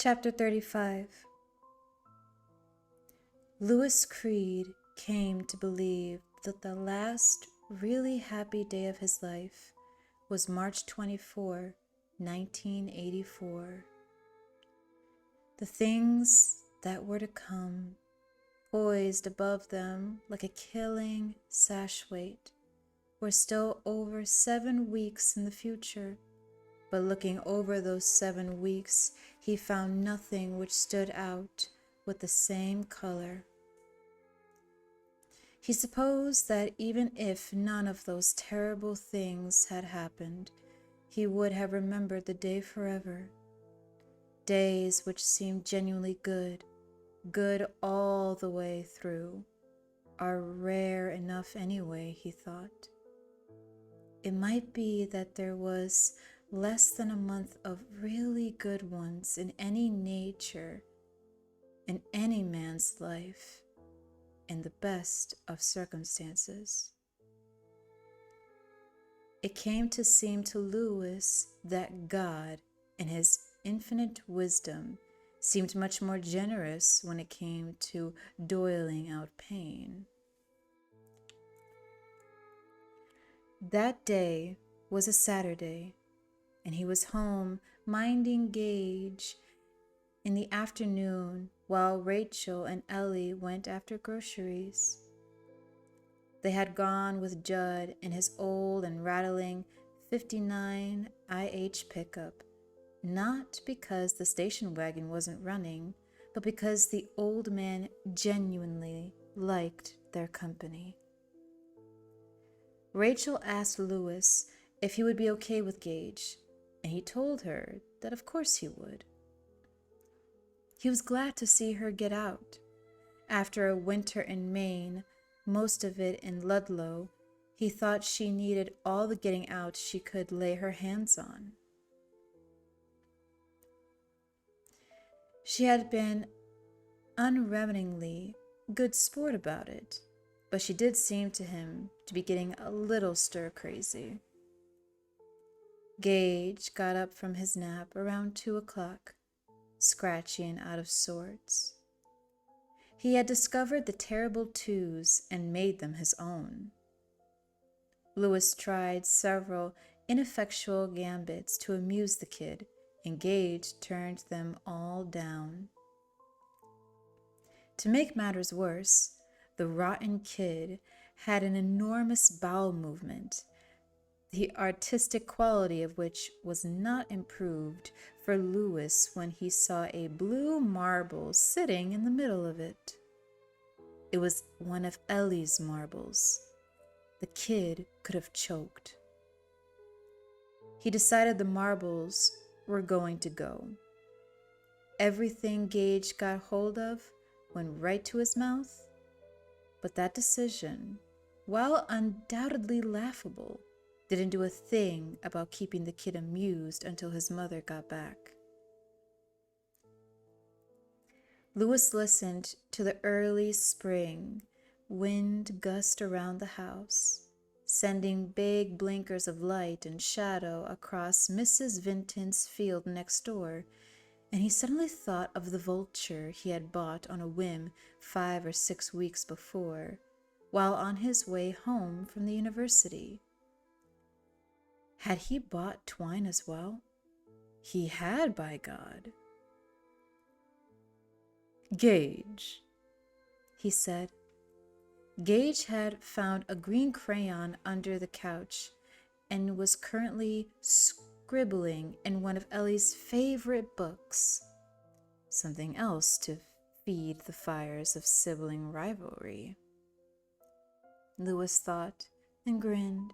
Chapter 35. 𝘈𝘃𝑗𝘕 came to believe that the last really happy day of his life was March 24, 1984. The things that were to come, poised above them like a killing sash weight, were still over 7 weeks in the future. But looking over those 7 weeks, he found nothing which stood out with the same color. He supposed that even if none of those terrible things had happened, he would have remembered the day forever. Days which seemed genuinely good all the way through, are rare enough anyway, he thought. It might be that there was less than a month of really good ones in any nature, in any man's life, in the best of circumstances. It came to seem to Louis that God, in his infinite wisdom, seemed much more generous when it came to doling out pain. That day was a Saturday, and he was home minding Gage in the afternoon while Rachel and Ellie went after groceries. They had gone with Judd in his old and rattling 59 IH pickup, not because the station wagon wasn't running, but because the old man genuinely liked their company. Rachel asked Louis if he would be okay with Gage, and he told her that of course he would. He was glad to see her get out. After a winter in Maine, most of it in Ludlow, he thought she needed all the getting out she could lay her hands on. She had been unremittingly good sport about it, but she did seem to him to be getting a little stir-crazy. Gage got up from his nap around 2 o'clock, scratchy and out of sorts. He had discovered the terrible twos and made them his own. Louis tried several ineffectual gambits to amuse the kid, and Gage turned them all down. To make matters worse, the rotten kid had an enormous bowel movement, the artistic quality of which was not improved for Louis when he saw a blue marble sitting in the middle of it. It was one of Ellie's marbles. The kid could have choked. He decided the marbles were going to go. Everything Gage got hold of went right to his mouth, but that decision, while undoubtedly laughable, didn't do a thing about keeping the kid amused until his mother got back. Louis listened to the early spring wind gust around the house, sending big blinkers of light and shadow across Mrs. Vinton's field next door, and he suddenly thought of the vulture he had bought on a whim 5 or 6 weeks before, while on his way home from the university. Had he bought twine as well? He had, by God. "Gage," he said. Gage had found a green crayon under the couch and was currently scribbling in one of Ellie's favorite books, something else to feed the fires of sibling rivalry. Louis thought and grinned.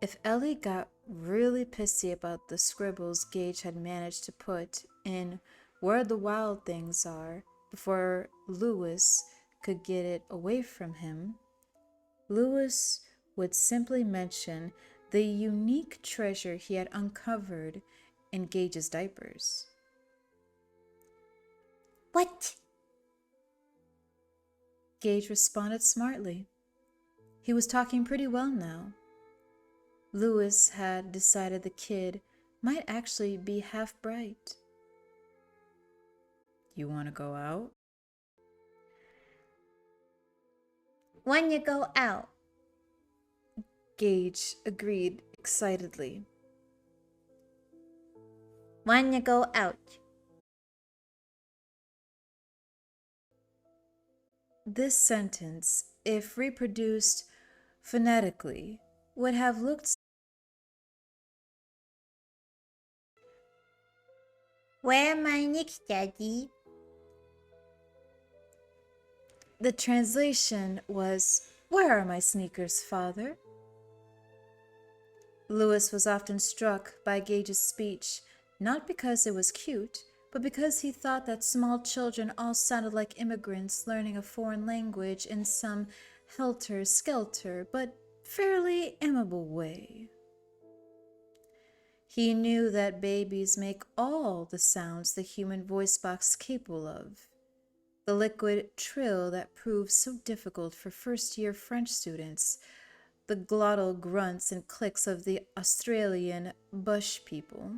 If Ellie got really pissy about the scribbles Gage had managed to put in Where the Wild Things Are before Louis could get it away from him, Louis would simply mention the unique treasure he had uncovered in Gage's diapers. "What?" Gage responded smartly. He was talking pretty well now. Louis had decided the kid might actually be half bright. You want to go out? When you go out. Gage agreed excitedly. When you go out. This sentence, if reproduced phonetically, would have looked Where are my nicks, Daddy? The translation was, "Where are my sneakers, father?" Lewis was often struck by Gage's speech, not because it was cute, but because he thought that small children all sounded like immigrants learning a foreign language in some helter-skelter but fairly amiable way. He knew that babies make all the sounds the human voice box is capable of. The liquid trill that proves so difficult for first-year French students, the glottal grunts and clicks of the Australian bush people,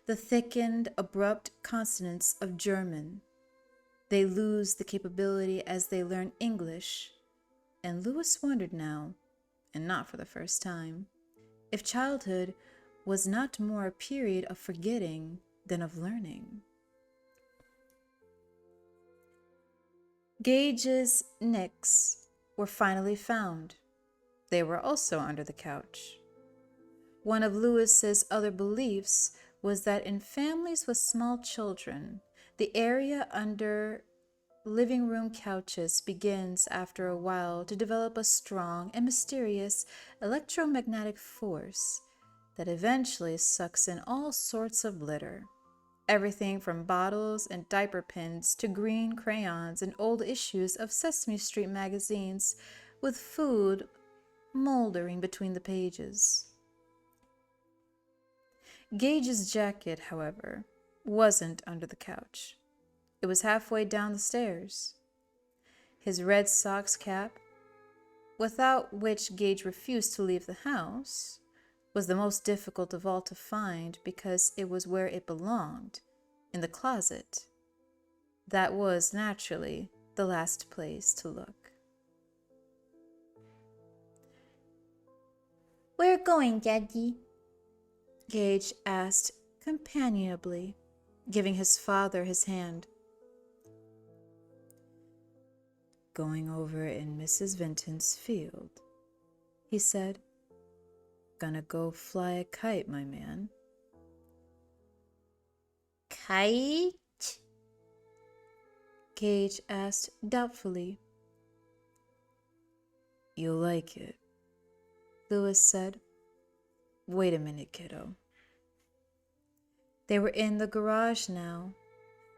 the thickened, abrupt consonants of German. They lose the capability as they learn English, and Lewis wondered now, and not for the first time, if childhood was not more a period of forgetting than of learning. Gage's nicks were finally found. They were also under the couch. One of Lewis's other beliefs was that in families with small children, the area under living room couches begins after a while to develop a strong and mysterious electromagnetic force that eventually sucks in all sorts of litter. Everything from bottles and diaper pins to green crayons and old issues of Sesame Street magazines with food moldering between the pages. Gage's jacket, however, wasn't under the couch. It was halfway down the stairs. His Red Sox cap, without which Gage refused to leave the house, was the most difficult of all to find because it was where it belonged, in the closet. That was, naturally, the last place to look. Where going, Daddy? Gage asked companionably, giving his father his hand. Going over in Mrs. Vinton's field, he said. Gonna go fly a kite, my man. Kite? Gage asked doubtfully. You'll like it, Lewis said. Wait a minute, kiddo. They were in the garage now.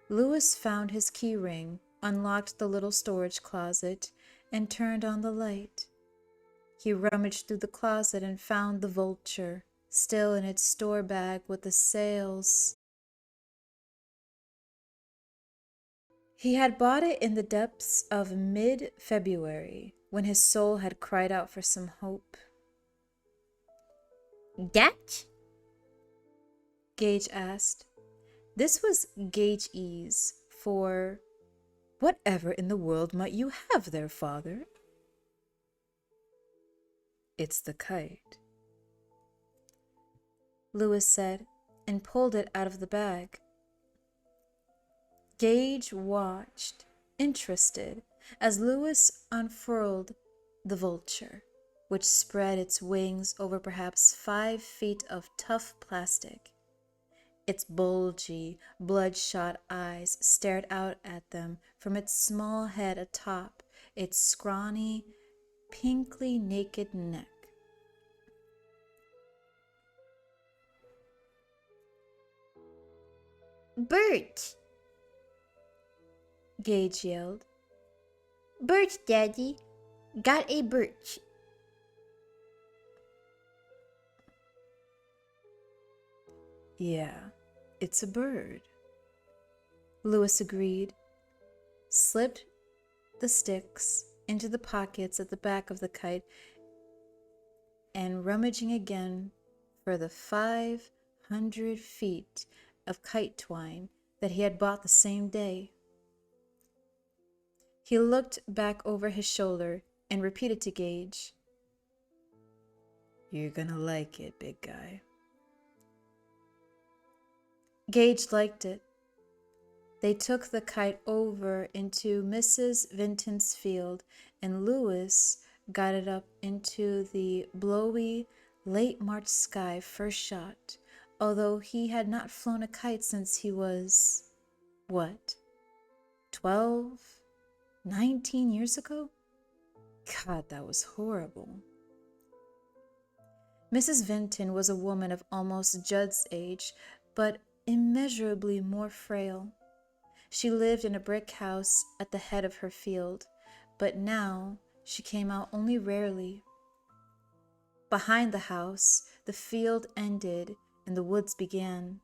Lewis found his key ring, unlocked the little storage closet, and turned on the light. He rummaged through the closet and found the vulture, still in its store bag with the sails. He had bought it in the depths of mid-February, when his soul had cried out for some hope. That? Gage asked. This was 𝘰𝘤𝘬𝘐 for, "Whatever in the world might you have there, father?" "It's the kite," Lewis said, and pulled it out of the bag. Gage watched, interested, as Lewis unfurled the vulture, which spread its wings over perhaps 5 feet of tough plastic. Its bulgy, bloodshot eyes stared out at them from its small head atop its scrawny, pinkly naked neck. Bird! Gage yelled. Bird, Daddy. Got a bird. Yeah, it's a bird, Lewis agreed, slipped the sticks into the pockets at the back of the kite, and rummaging again for the 500 feet of kite twine that he had bought the same day. He looked back over his shoulder and repeated to Gage, "You're gonna like it, big guy." Gage liked it. They took the kite over into Mrs. Vinton's field, and Lewis got it up into the blowy, late March sky first shot, although he had not flown a kite since he was, 12, 19 years ago? God, that was horrible. Mrs. Vinton was a woman of almost Judd's age, but immeasurably more frail. She lived in a brick house at the head of her field, but now she came out only rarely. Behind the house, the field ended and the woods began.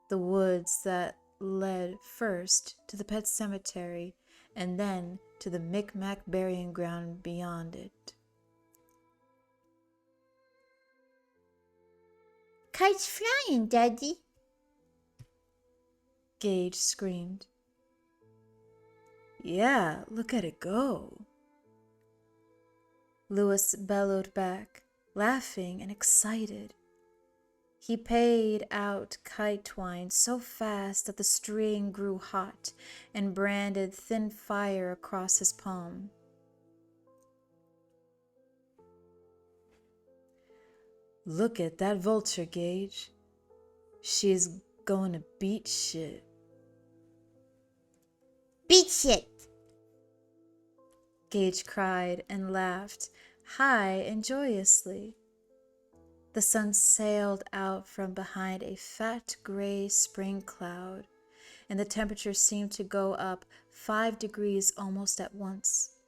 The woods that led first to the pet cemetery and then to the Micmac burying ground beyond it. Kite's flying, Daddy. Gage screamed. "Yeah, look at it go." Lewis bellowed back, laughing and excited. He paid out kite twine so fast that the string grew hot and branded thin fire across his palm. "Look at that vulture, Gage. She's going to beat shit." Beat shit. Gage cried and laughed, high and joyously. The sun sailed out from behind a fat gray spring cloud, and the temperature seemed to go up 5 degrees almost at once.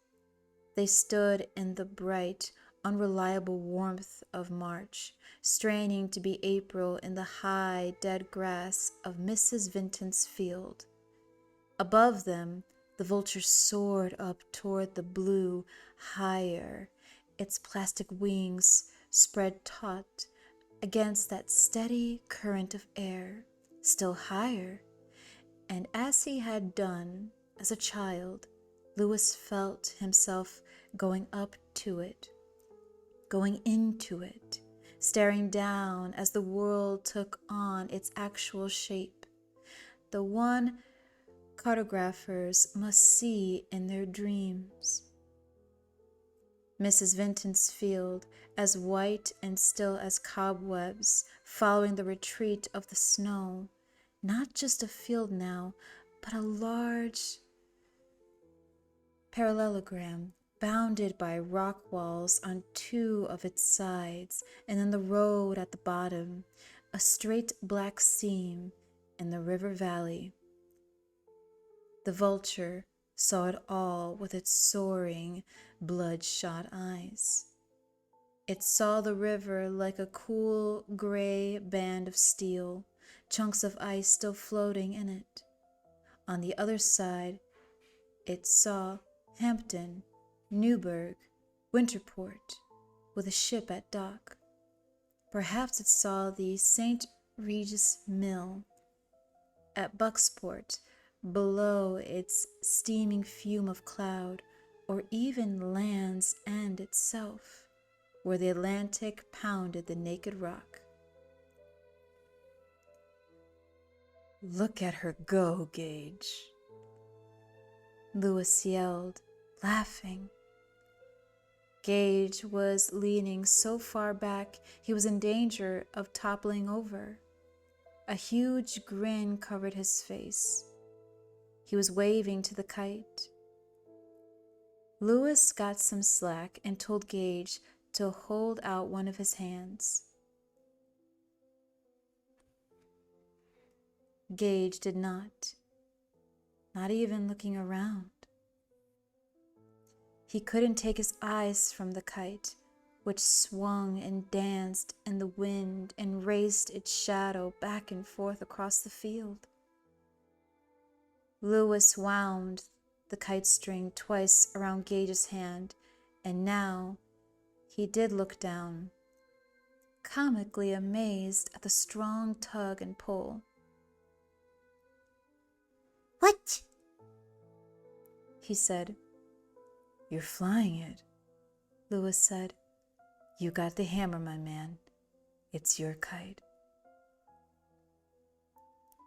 They stood in the bright, unreliable warmth of March, straining to be April in the high, dead grass of Mrs. Vinton's field. Above them, the vulture soared up toward the blue, higher, its plastic wings spread taut against that steady current of air, still higher. And as he had done as a child, Lewis felt himself going up to it, going into it, staring down as the world took on its actual shape, the one cartographers must see in their dreams. Mrs. Vinton's field, as white and still as cobwebs, following the retreat of the snow, not just a field now, but a large parallelogram bounded by rock walls on 2 of its sides, and then the road at the bottom, a straight black seam in the river valley. The vulture saw it all with its soaring, bloodshot eyes. It saw the river like a cool, gray band of steel, chunks of ice still floating in it. On the other side, it saw Hampton, Newburgh, Winterport, with a ship at dock. Perhaps it saw the St. Regis Mill at Bucksport, below its steaming fume of cloud, or even Land's End itself, where the Atlantic pounded the naked rock. "Look at her go, Gage," Lewis yelled, laughing. Gage was leaning so far back he was in danger of toppling over. A huge grin covered his face. He was waving to the kite. Lewis got some slack and told Gage to hold out one of his hands. Gage did not even looking around. He couldn't take his eyes from the kite, which swung and danced in the wind and raced its shadow back and forth across the field. Lewis wound the kite string twice around Gage's hand, and now he did look down, comically amazed at the strong tug and pull. What? He said. You're flying it, Louis said. You got the hammer, my man. It's your kite.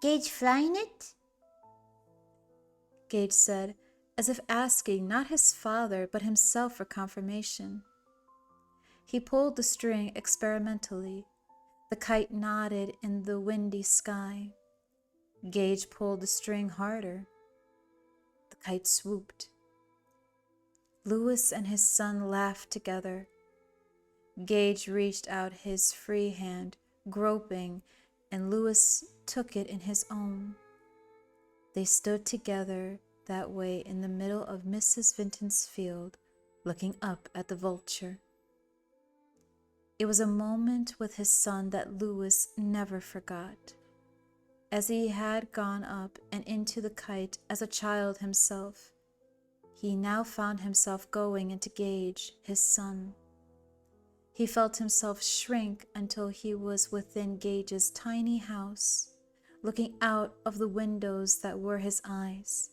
Gage flying it? Gage said, as if asking not his father but himself for confirmation. He pulled the string experimentally. The kite nodded in the windy sky. Gage pulled the string harder. The kite swooped. Louis and his son laughed together. Gage reached out his free hand, groping, and Louis took it in his own. They stood together that way in the middle of Mrs. Vinton's field, looking up at the vulture. It was a moment with his son that Louis never forgot. As he had gone up and into the kite as a child himself, he now found himself going into Gage, his son. He felt himself shrink until he was within Gage's tiny house, looking out of the windows that were his eyes,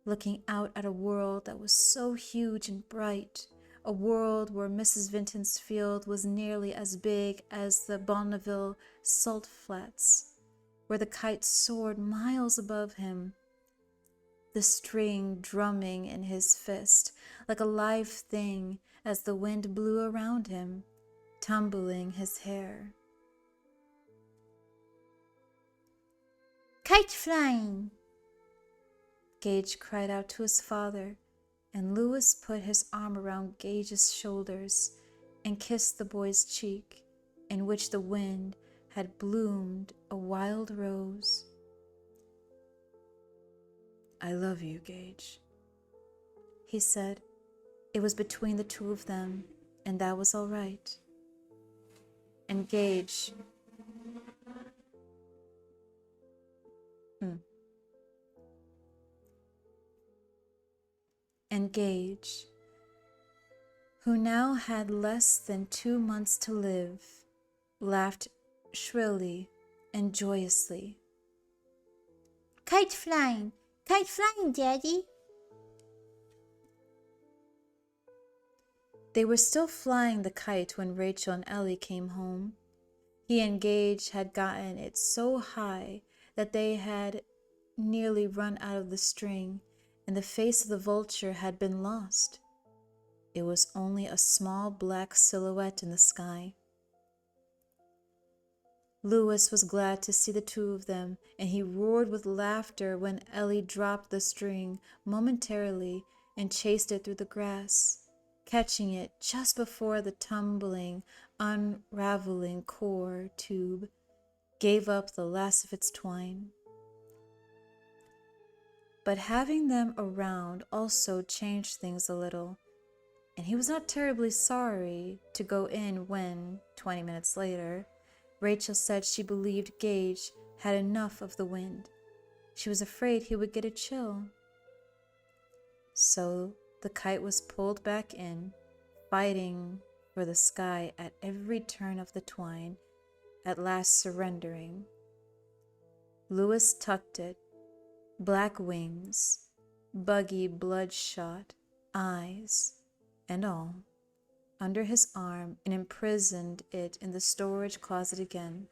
looking out at a world that was so huge and bright, a world where Mrs. Vinton's field was nearly as big as the Bonneville salt flats, where the kite soared miles above him, the string drumming in his fist like a live thing as the wind blew around him, tumbling his hair. Kite flying! Gage cried out to his father, and Louis put his arm around Gage's shoulders and kissed the boy's cheek, in which the wind had bloomed a wild rose. I love you, Gage, he said. It was between the two of them, and that was all right. And Gage... And Gage, who now had less than 2 months to live, laughed shrilly and joyously. Kite flying, Daddy. They were still flying the kite when Rachel and Ellie came home. He and Gage had gotten it so high that they had nearly run out of the string, and the face of the vulture had been lost. It was only a small black silhouette in the sky. Louis was glad to see the two of them, and he roared with laughter when Ellie dropped the string momentarily and chased it through the grass, catching it just before the tumbling, unraveling core tube gave up the last of its twine. But having them around also changed things a little, and he was not terribly sorry to go in when, 20 minutes later, Rachel said she believed Gage had enough of the wind. She was afraid he would get a chill. So the kite was pulled back in, fighting for the sky at every turn of the twine, at last surrendering. Louis tucked it, black wings, buggy bloodshot eyes, and all, under his arm, and imprisoned it in the storage closet again.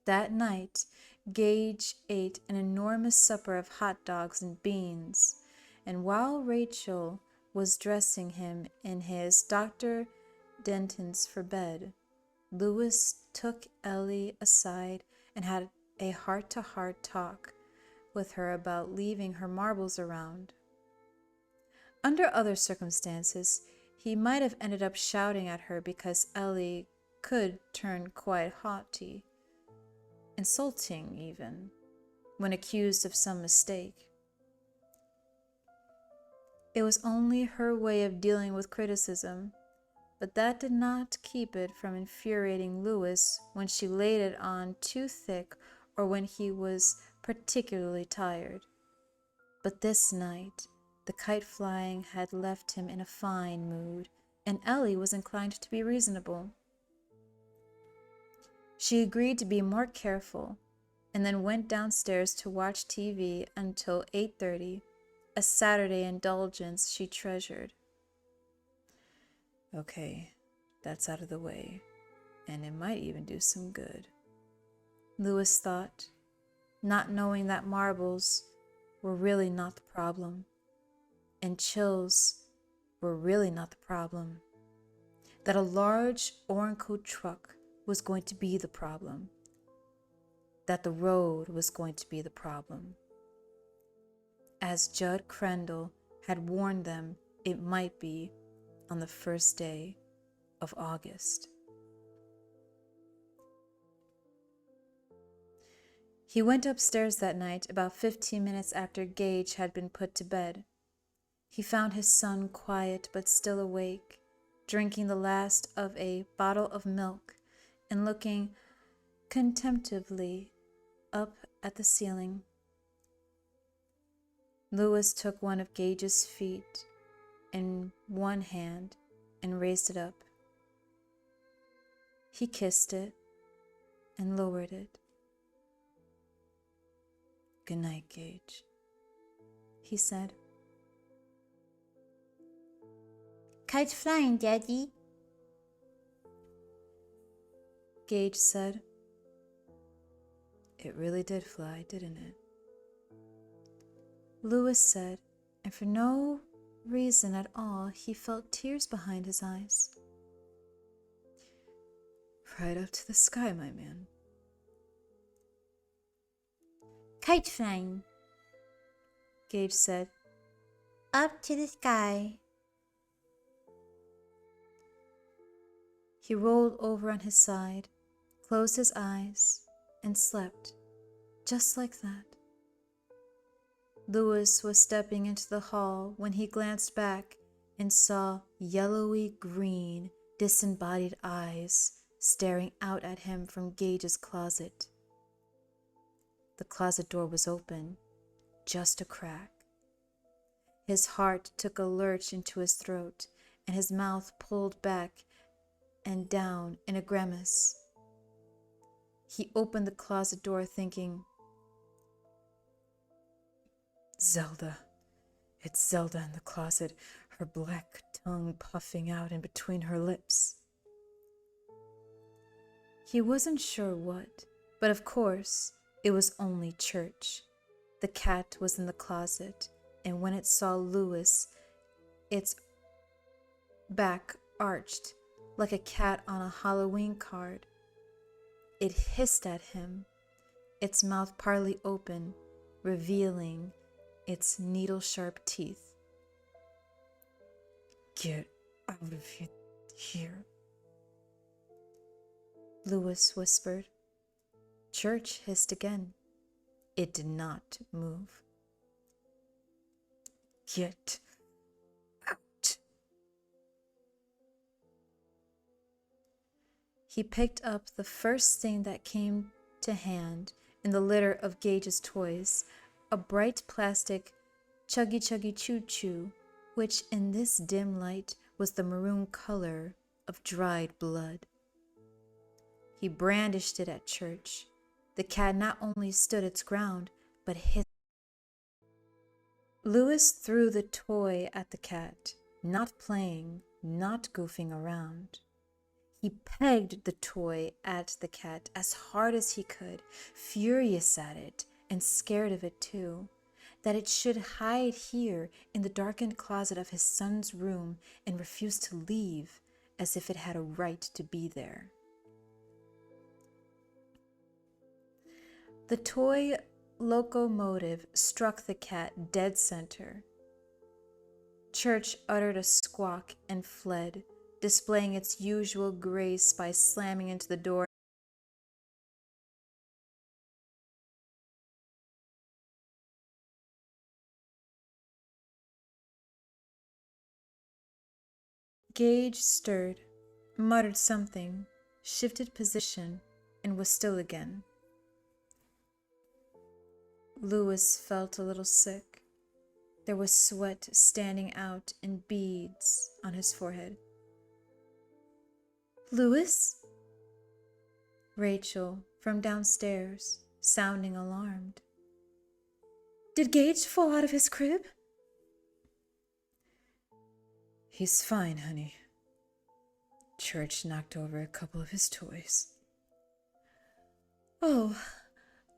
That night, Gage ate an enormous supper of hot dogs and beans, and while Rachel was dressing him in his Dr. Denton's for bed, Louis took Ellie aside and had a heart-to-heart talk with her about leaving her marbles around. Under other circumstances, he might have ended up shouting at her because Ellie could turn quite haughty, insulting even, when accused of some mistake. It was only her way of dealing with criticism, but that did not keep it from infuriating Louis when she laid it on too thick or when he was particularly tired. But this night, the kite flying had left him in a fine mood, and Ellie was inclined to be reasonable. She agreed to be more careful, and then went downstairs to watch TV until 8:30, a Saturday indulgence she treasured. Okay, that's out of the way, and it might even do some good, Louis thought, not knowing that marbles were really not the problem, and chills were really not the problem, that a large Orncoat truck was going to be the problem, that the road was going to be the problem. As Judd Crandall had warned them it might be on the first day of August. He went upstairs that night about 15 minutes after Gage had been put to bed. He found his son quiet but still awake, drinking the last of a bottle of milk and looking contemplatively up at the ceiling. Louis took one of Gage's feet in one hand and raised it up. He kissed it and lowered it. "Good night, Gage," he said. "Kite flying, Daddy," Gage said. "It really did fly, didn't it?" Louis said, and for no reason at all, he felt tears behind his eyes. "Right up to the sky, my man." "Kite flying," Gage said. "Up to the sky." He rolled over on his side, closed his eyes, and slept, just like that. Louis was stepping into the hall when he glanced back and saw yellowy green, disembodied eyes staring out at him from Gage's closet. The closet door was open, just a crack. His heart took a lurch into his throat, and his mouth pulled back and down in a grimace. He opened the closet door thinking, Zelda. It's Zelda in the closet, her black tongue puffing out in between her lips. He wasn't sure what, but of course, it was only Church. The cat was in the closet, and when it saw Louis, its back arched like a cat on a Halloween card. It hissed at him, its mouth partly open, revealing its needle-sharp teeth. "Get out of here," Louis whispered. Church hissed again. It did not move. "Get out." He picked up the first thing that came to hand in the litter of Gage's toys, a bright plastic 𝘉𝘉𝘠𝘠𝘠𝑢, which in this dim light was the maroon color of dried blood. He brandished it at Church. The cat not only stood its ground, but hissed. Louis threw the toy at the cat, not playing, not goofing around. He pegged the toy at the cat as hard as he could, furious at it and scared of it too, that it should hide here in the darkened closet of his son's room and refuse to leave, as if it had a right to be there. The toy locomotive struck the cat dead center. Church uttered a squawk and fled, displaying its usual grace by slamming into the door. Gage stirred, muttered something, shifted position, and was still again. Louis felt a little sick. There was sweat standing out in beads on his forehead. "Louis?" Rachel, from downstairs, sounding alarmed. "Did Gage fall out of his crib?" "He's fine, honey. Church knocked over a couple of his toys." "Oh,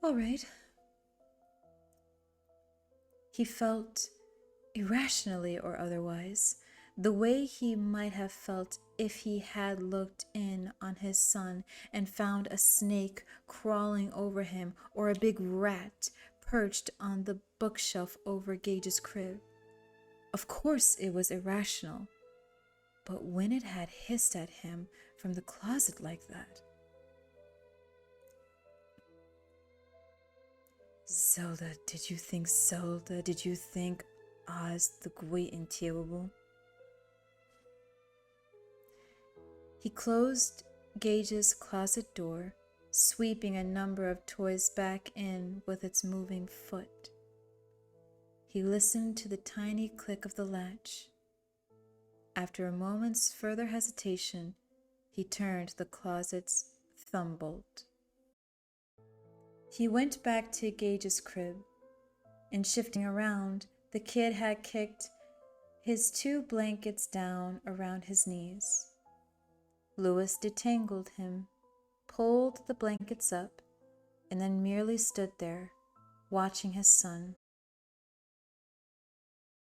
all right." He felt, irrationally or otherwise, the way he might have felt if he had looked in on his son and found a snake crawling over him or a big rat perched on the bookshelf over Gage's crib. Of course it was irrational, but when it had hissed at him from the closet like that. "Zelda, did you think Zelda? Did you think 𝘈𝘳𝘪𝘴𝘵𝘦𝘢𝘥𝘪𝘴?" He closed Gage's closet door, sweeping a number of toys back in with its moving foot. He listened to the tiny click of the latch. After a moment's further hesitation, he turned the closet's thumb bolt. He went back to Gage's crib, and shifting around, the kid had kicked his 2 blankets down around his knees. Louis detangled him, pulled the blankets up, and then merely stood there, watching his son,